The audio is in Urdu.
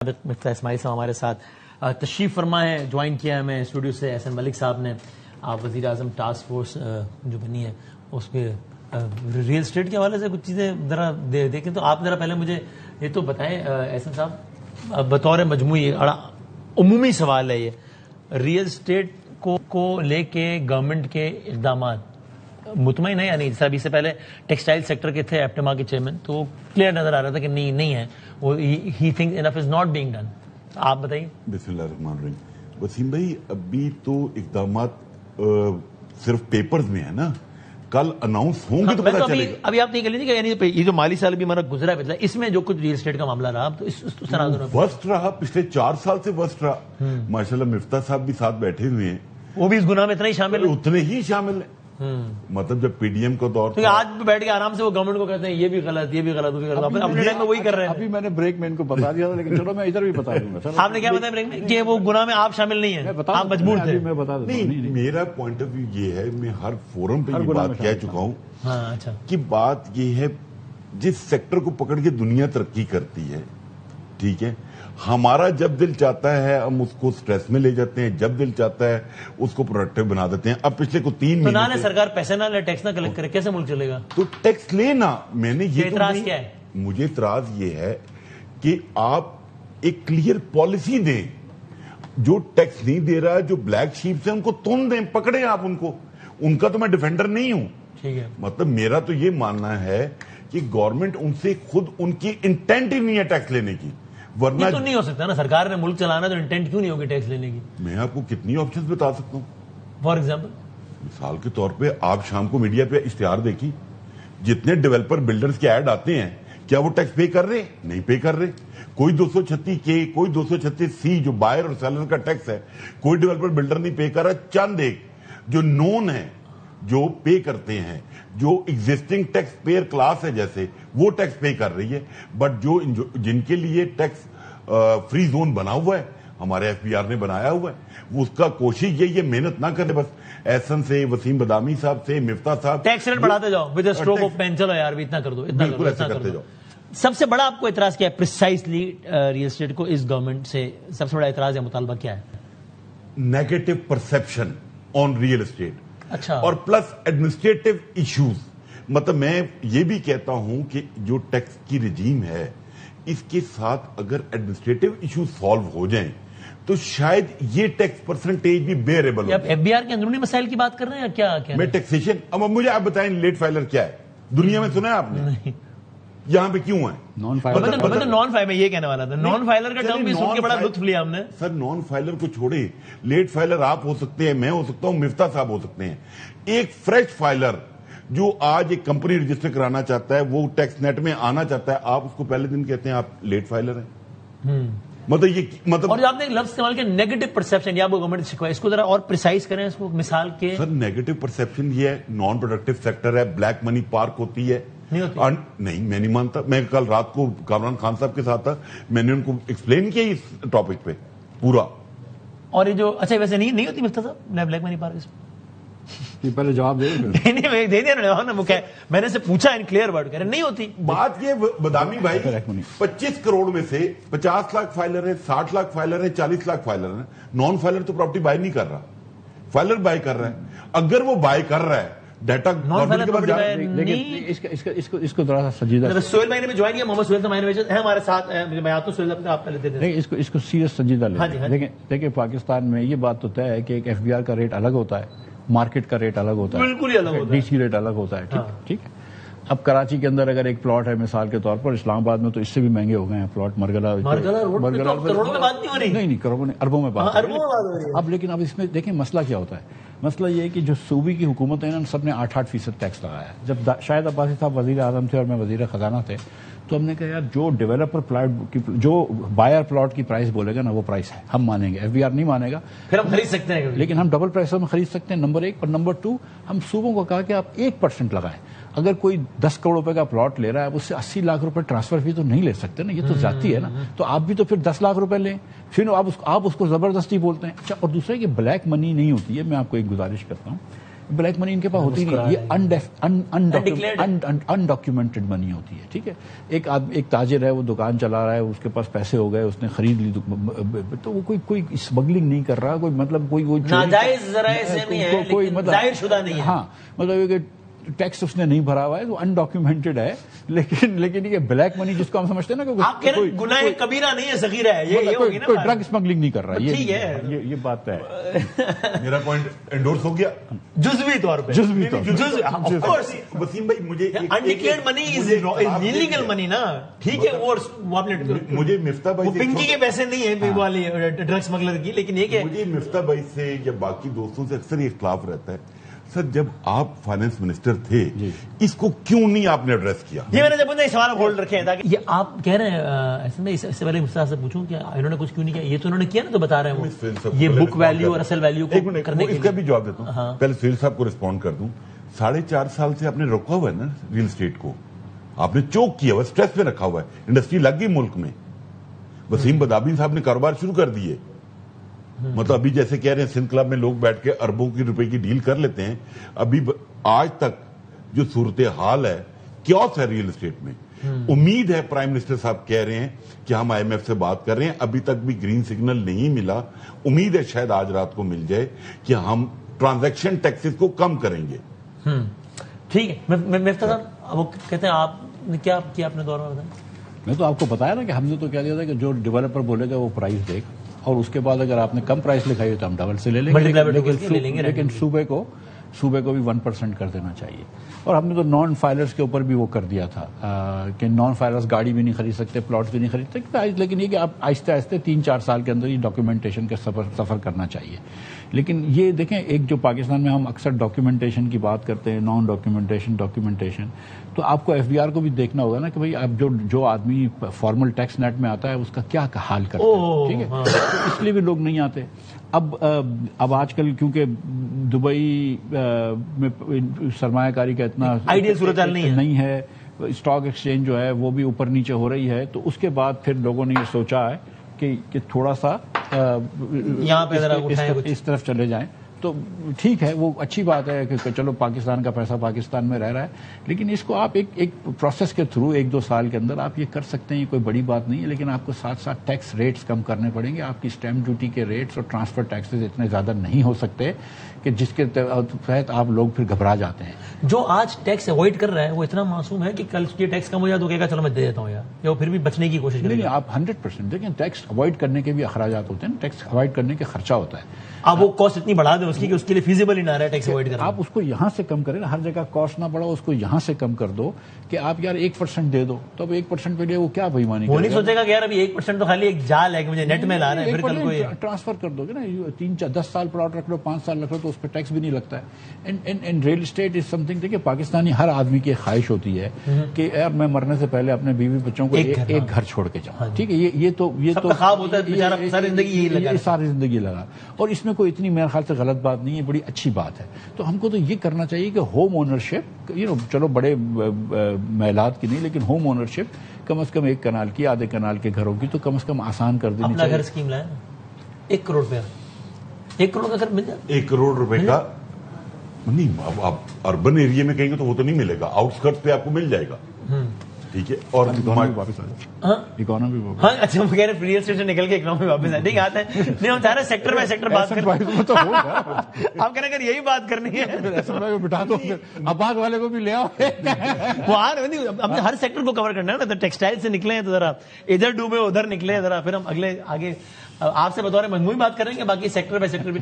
مفتاح اسماعیل صاحب ہمارے ساتھ تشریف فرما ہے. جوائن کیا ہے ہمیں اسٹوڈیو سے احسن ملک صاحب نے. آپ وزیر اعظم ٹاسک فورس جو بنی ہے اس کے ریئل اسٹیٹ کے حوالے سے کچھ چیزیں ذرا دیکھیں تو آپ ذرا پہلے مجھے یہ تو بتائیں احسن صاحب, بطور مجموعی عمومی سوال ہے یہ, ریئل اسٹیٹ کو لے کے گورنمنٹ کے اقدامات مطمئن ہے یا نہیں؟ جیسے ابھی سے پہلے ٹیکسٹائل سیکٹر کے تھے ایپٹما کے چیئرمین, تو وہ کلیئر نظر آ رہا تھا کہ نہیں ہے, وہ he thinks enough is not being done. آپ بتائیے. بسم اللہ الرحمن الرحیم. وسیم بھائی, ابھی تو اقدامات صرف پیپرز میں ہے نا, کل اناؤنس ہوں گے تو پتہ چلے گا. ابھی آپ نہیں کہہ لیجیے کہ یہ جو مالی سال بھی ہمارا گزرا ہے اس میں جو کچھ ریئل اسٹیٹ کا معاملہ رہا تو اس طرح ورسٹ رہا, پچھلے 4 سال سے ورسٹ رہا. ماشاءاللہ مفتاح صاحب بھی ساتھ بیٹھے ہوئے ہیں, وہ بھی اس گناہ میں اتنے ہی شامل ہیں. مطلب جب پی ڈی ایم کا دور تو آج بھی بیٹھ کے آرام سے وہ گورنمنٹ کو کہتے ہیں یہ بھی غلط, یہ بھی غلط, وہ بھی غلط, اپنے ٹائم میں وہی کر رہے ہیں. ابھی میں نے بریک میں ان کو بتا دیا تھا, لیکن چلو میں ادھر بھی بتا دوں گا. آپ نے کیا بتایا بریک میں کہ وہ گناہ میں آپ شامل نہیں ہیں, آپ مجبور تھے. میں بتا دوں. نہیں, میرا پوائنٹ آف ویو یہ ہے, میں ہر فورم پہ یہ بات کہہ چکا ہوں کہ بات یہ ہے جس سیکٹر کو پکڑ کے دنیا ترقی کرتی ہے, ٹھیک ہے, ہمارا جب دل چاہتا ہے ہم اس کو سٹریس میں لے جاتے ہیں, جب دل چاہتا ہے اس کو پروڈکٹیو بنا دیتے ہیں. اب پچھلے کو 3 مہینے نہ سرکار پیسے نہ لے, ٹیکس نہ کلیکٹ کرے, کیسے ملک چلے گا؟ تو ٹیکس لینا. میں نے یہ اعتراض کیا ہے؟ مجھے اعتراض یہ ہے کہ آپ ایک کلیئر پالیسی دیں. جو ٹیکس نہیں دے رہا, جو بلیک شیپ سے ان کو تون دیں, پکڑیں آپ ان کو. ان کا تو میں ڈیفینڈر نہیں ہوں. مطلب میرا تو یہ ماننا ہے کہ گورنمنٹ ان سے خود ان کی انٹینٹ ہی نہیں ہے ٹیکس لینے کی. ورنہ تو نہیں ہو سکتا نا, سرکار نے ملک چلانا تو انٹینٹ کیوں نہیں ہوگی ٹیکس لینے کی؟ میں آپ کو کتنی آپشنز بتا سکتا ہوں. فار ایگزامپل مثال کے طور پہ آپ شام کو میڈیا پہ اشتہار دیکھی, جتنے ڈیولپر بلڈرز کے ایڈ آتے ہیں, کیا وہ ٹیکس پے کر رہے؟ نہیں پے کر رہے. کوئی 236 کے, کوئی 236 سی جو بائر اور سیلر کا ٹیکس ہے, کوئی ڈیولپر بلڈر نہیں پے کر رہا. چند ایک جو نون ہے جو پے کرتے ہیں, جو ایگزسٹنگ ٹیکس پیئر کلاس ہے جیسے, وہ ٹیکس پے کر رہی ہے. بٹ جن کے لیے ٹیکس فری زون بنا ہوا ہے, ہمارے ایف بی آر نے بنایا ہوا ہے, وہ اس کا کوشش یہ محنت نہ کرے بس احسن سے, وسیم بدامی صاحب سے, مفتاح صاحب, ٹیکس ریٹ بڑھاتے جاؤ ود اسٹروک آف پین. چلو یار اتنا کر دو, بالکل ایسا کرتے جاؤ. سب سے بڑا آپ کو اعتراض کیا ہے پریسائزلی ریئل اسٹیٹ کو اس گورنمنٹ سے سب سے بڑا اعتراض یا مطالبہ کیا ہے؟ نیگیٹو پرسپشن آن ریئل اسٹیٹ. اچھا. اور پلس ایڈمنسٹریٹو ایشوز. مطلب میں یہ بھی کہتا ہوں کہ جو ٹیکس کی رجیم ہے, اس کے ساتھ اگر ایڈمنسٹریٹو ایشوز سالو ہو جائیں تو شاید یہ ٹیکس پرسنٹیج بھی بیئریبل ہو. آپ ایف بی آر کے اندرونی مسائل کی بات کر رہے ہیں یا کیا؟ میں ٹیکسیشن, اب مجھے آپ بتائیں لیٹ فائلر کیا ہے دنیا میں, سنا ہے آپ نے؟ یہاں پہ کیوں ہے نان فائلر؟ میں یہ کہنے والا تھا, نان فائلر کا ٹرم بھی سن کے بڑا لطف لیا ہم نے. سر نان فائلر کو چھوڑے, لیٹ فائلر آپ ہو سکتے ہیں, میں ہو سکتا ہوں, مفتاح صاحب ہو سکتے ہیں. ایک فریش فائلر جو آج ایک کمپنی رجسٹر کرانا چاہتا ہے, وہ ٹیکس نیٹ میں آنا چاہتا ہے, آپ اس کو پہلے دن کہتے ہیں آپ لیٹ فائلر ہیں. مطلب اور آپ نے ایک لفظ استعمال کیا نیگیٹو پرسپشن, یا وہ گورنمنٹ سکھائے, اس کو ذرا اور پریسائز کریں, اس کو مثال کے. سر نیگیٹو پرسپشن یہ ہے, نان پروڈکٹیو سیکٹر ہے, بلیک منی پارک ہوتی ہے. نہیں, میں نہیں مانتا. میں کل رات کو کامران خان صاحب کے ساتھ تھا, میں نے ان کو ایکسپلین کیا اس ٹاپک پہ پورا. اور یہ جو اچھا ویسے نہیں ہوتی مفتاح صاحب بلیک منی پارک, پہلے جواب دے دیا میں نے سے پوچھا ان کلیئر ورڈ, کہہ رہے نہیں ہوتی. بات یہ بدامی بھائی 25 کروڑ میں سے 50 لاکھ فائلر ہے, 60 لاکھ فائلر ہے, 40 لاکھ فائلر ہے. نان فائلر تو پراپرٹی بائی نہیں کر رہا, فائلر بائی کر رہا ہے. اگر وہ بائی کر رہا ہے ڈیٹا اس کو ذرا سا سنجیدہ. سہیل بھائی نے جوائن کیا, محمد سہیل ہے ہمارے ساتھ, میں آتا ہوں سہیل صاحب, آپ پہلے دے دیں. اس کو سیریس سنجیدہ لیں. دیکھیں پاکستان میں یہ بات تو طے ہے کہ ایک ایف بی آر کا ریٹ الگ ہوتا ہے, مارکیٹ کا ریٹ الگ ہوتا ہے, بالکل ہی الگ ہوتا ہے, ڈی سی ریٹ الگ ہوتا ہے. ٹھیک ہے. اب کراچی کے اندر اگر ایک پلاٹ ہے مثال کے طور پر, اسلام آباد میں تو اس سے بھی مہنگے ہو گئے ہیں پلاٹ. مرگلا کروڑوں میں بات نہیں ہو رہی. نہیں کروڑوں نہیں, اربوں میں بات. اب لیکن اب اس میں دیکھیں مسئلہ کیا ہوتا ہے. مسئلہ یہ ہے کہ جو صوبے کی حکومت ہے, سب نے 8% ٹیکس لگایا. جب شاہد عباسی صاحب وزیر اعظم تھے اور میں وزیر خزانہ تھے, تو ہم نے کہا یار جو ڈیولپر پلاٹ جو بائر پلاٹ کی پرائس بولے گا نا, وہ پرائس ہے, ہم مانیں گے. ایف بی آر نہیں مانے گا, پھر ہم خرید سکتے ہیں, لیکن ہم ڈبل پرائسوں میں خرید سکتے ہیں, نمبر 1. اور نمبر 2, ہم صوبوں کو کہا کہ آپ 1% لگائیں. اگر کوئی 10 کروڑ روپے کا پلاٹ لے رہا ہے, اس سے 80 لاکھ روپے ٹرانسفر فی تو نہیں لے سکتے نا, یہ تو زیادتی ہے نا. تو آپ بھی تو پھر 10 لاکھ روپے لیں, پھر آپ اس کو زبردستی بولتے ہیں. اچھا, اور دوسرا کہ بلیک منی نہیں ہوتی ہے. میں آپ کو ایک گزارش کرتا ہوں بلیک منی ان کے پاس ہوتی نہیں, یہ انڈاکیومنٹڈ منی ہوتی ہے. ٹھیک ہے, ایک تاجر ہے, وہ دکان چلا رہا ہے, اس کے پاس پیسے ہو گئے, اس نے خرید لی, تو وہ کوئی اسمگلنگ نہیں کر رہا, کوئی مطلب کوئی ناجائز ذرائع سے نہیں ہے, لیکن ظاہر شدہ نہیں ہے. ہاں, مطلب کہ ٹیکس اس نے نہیں بھرا ہوا ہے, وہ انڈاکیومنٹڈ ہے, لیکن یہ بلیک منی جس کو ہم سمجھتے ہیں نا کہ آپ کہہ رہے ہیں گناہ کبیرہ نہیں ہے, صغیرہ ہے, یہ ہوگی نا, کوئی ڈرگ اسمگلنگ نہیں کر رہا, یہ بات ہے. میرا پوائنٹ انڈورس ہو گیا جزوی طور پہ, وسیم بھائی مجھے انڈیکلیئرڈ منی از انلیگل منی نا, ٹھیک ہے, وہ مجھے مفتاح بھائی پنکی کے پیسے نہیں ہیں والی ڈرگ اسمگلر کی, لیکن یہ کہ مجھے مفتاح بھائی سے یا باقی دوستوں سے اکثر یہ اختلاف رہتا ہے, سر جب آپ فائنانس منسٹر تھے اس کو کیوں نہیں آپ نے ایڈریس کیا؟ یہ میں نے جب سوال ہولڈ رکھے ہیں تاکہ یہ آپ کہہ رہے ہیں ایسے میں اس سے پہلے مفتاح سے پوچھوں کہ انہوں نے کچھ کیوں نہیں کیا, یہ تو انہوں نے کیا نا, تو بتا رہے ہیں یہ بک ویلیو اور اصل ویلیو کو کرنے کے اس کا بھی جواب دیتا ہوں. پہلے سہیل صاحب کو رسپونڈ کر دوں. 4.5 سال سے آپ نے روکا ہوا ہے نا ریل اسٹیٹ کو, آپ نے چوک کیا ہوا, اسٹریس پہ رکھا ہوا ہے, انڈسٹری لگ گئی ملک میں. وسیم بدابی صاحب نے کاروبار شروع کر دیے, مطلب ابھی جیسے کہہ رہے ہیں سندھ کلب میں لوگ بیٹھ کے اربوں کی روپے کی ڈیل کر لیتے ہیں. ابھی آج تک جو صورتحال ہے کیوس ہے ریل اسٹیٹ میں. امید ہے پرائم منسٹر صاحب کہہ رہے ہیں کہ ہم آئی ایم ایف سے بات کر رہے ہیں, ابھی تک بھی گرین سگنل نہیں ملا. امید ہے شاید آج رات کو مل جائے کہ ہم ٹرانزیکشن ٹیکسز کو کم کریں گے. ٹھیک ہے. مفتاح صاحب وہ کہتے ہیں آپ نے کیا کیا اپنے دور میں, بتائیں. میں تو آپ کو بتایا نا کہ ہم نے تو کیا دیا تھا کہ جو ڈیولپر بولے گا وہ پرائز دے, اور اس کے بعد اگر آپ نے کم پرائز لکھائی تو ہم ڈبل سے لے لیں گے, لیکن صوبے کو بھی 1% کر دینا چاہیے. اور ہم نے تو نان فائلرز کے اوپر بھی وہ کر دیا تھا کہ نان فائلرز گاڑی بھی نہیں خرید سکتے, پلاٹس بھی نہیں خرید سکتے, لیکن یہ کہ آپ آہستہ آہستہ 3-4 سال کے اندر یہ ڈاکیومنٹیشن کا سفر کرنا چاہیے. لیکن یہ دیکھیں, ایک جو پاکستان میں ہم اکثر ڈاکیومنٹیشن کی بات کرتے ہیں, نان ڈاکیومنٹیشن, تو آپ کو ایف بی آر کو بھی دیکھنا ہوگا نا کہ بھائی اب جو آدمی فارمل ٹیکس نیٹ میں آتا ہے اس کا کیا حال کرتا ہے. ٹھیک ہے, تو اس لیے بھی لوگ نہیں آتے. اب آج کل کیونکہ دبئی میں سرمایہ کاری کا اتنا آئیڈیل صورتحال نہیں ہے, اسٹاک ایکسچینج جو ہے وہ بھی اوپر نیچے ہو رہی ہے, تو اس کے بعد پھر لوگوں نے یہ سوچا ہے کہ تھوڑا سا یہاں پہ اس طرف چلے جائیں. تو ٹھیک ہے, وہ اچھی بات ہے کہ چلو پاکستان کا پیسہ پاکستان میں رہ رہا ہے, لیکن اس کو آپ ایک پروسیس کے تھرو 1-2 سال کے اندر آپ یہ کر سکتے ہیں, یہ کوئی بڑی بات نہیں ہے. لیکن آپ کو ساتھ ساتھ ٹیکس ریٹس کم کرنے پڑیں گے. آپ کی اسٹیمپ ڈیوٹی کے ریٹس اور ٹرانسفر ٹیکسز اتنے زیادہ نہیں ہو سکتے کہ جس کے تحت آپ لوگ پھر گھبرا جاتے ہیں. جو آج ٹیکس اوائڈ کر رہا ہے وہ اتنا معصوم ہے کہ کل یہ ٹیکس کم ہو جائے تو کہے گا چلو میں دے دیتا ہوں, یا وہ پھر بھی بچنے کی کوشش کرے گا. نہیں, آپ 100% دیکھیں, ٹیکس اوائڈ کرنے کے بھی اخراجات ہوتے ہیں, ٹیکس اوائڈ کرنے کے خرچہ ہوتا ہے. آپ وہ کاسٹ اتنی بڑھا دیں اس کی کہ اس کے لیے فیزیبل ہی نہ رہے ٹیکس اوائڈ کرنا. آپ اس کو یہاں سے کم کریں نا, ہر جگہ کاسٹ نہ بڑھاؤ, اس کو یہاں سے کم کر دو کہ آپ یار 1% دے دو, تو اب 1% کے لیے وہ کیا بےایمانی کرے گا. وہ نہیں سوچے گا کہ یار ابھی 1% تو خالی ایک جال ہے کہ مجھے نیٹ میں لا رہے ہیں, پھر کل کوئی ٹرانسفر کر دو گے نا, 3-10 سال پلاٹ رکھ لو, 5 سال رکھ لو, تو اس پہ ٹیکس بھی نہیں لگتا ہے. And real state is some thing. دیکھیے, پاکستانی ہر آدمی کی خواہش ہوتی ہے کہ یار میں مرنے سے پہلے اپنے بیوی بچوں کو ایک گھر چھوڑ کے جاؤں. ٹھیک ہے, یہ تو خواب ہوتا ہے, ساری زندگی لگا, اور اس میں کوئی اتنی میرے خیال سے غلط بات نہیں ہے, بڑی اچھی بات ہے. تو ہم کو تو یہ کرنا چاہیے کہ ہوم اونرشپ, چلو بڑے محلات کی نہیں, لیکن ہوم اونرشپ کم از کم 1 کنال کی, آدھے کنال کے گھروں کی تو کم از کم آسان کر دینی چاہیے. اپنا گھر اسکیم لائے 1 کروڑ روپیہ, 1 کروڑ کا گھر مل جائے. 1 کروڑ روپے کا نہیں, اب آپ اربن ایریا میں کہیں گے تو وہ تو نہیں ملے گا, آؤٹ اسکرٹ پہ آپ کو مل جائے گا. ٹھیک ہے, اور اکانومی ہاں اچھا, وہ کہہ رہے ریل اسٹیٹ سے نکل کے اکنامی واپس آئے. ٹھیک ہے, آتے ہیں. نہیں, ہم چاہ رہے سیکٹر بائی سیکٹر بات کریں. آپ کہہ رہے اگر یہی بات کرنی ہے بٹھا دو, آباد والے کو بھی لے آؤ. وہ ہم نے ہر سیکٹر کو کور کرنا ہے نا. ٹیکسٹائل سے نکلے ہیں تو ذرا ادھر ڈوبے ادھر نکلے ذرا, پھر ہم اگلے آگے آپ سے بطور مجموعی بات کریں گے, باقی سیکٹر بائی سیکٹر بھی.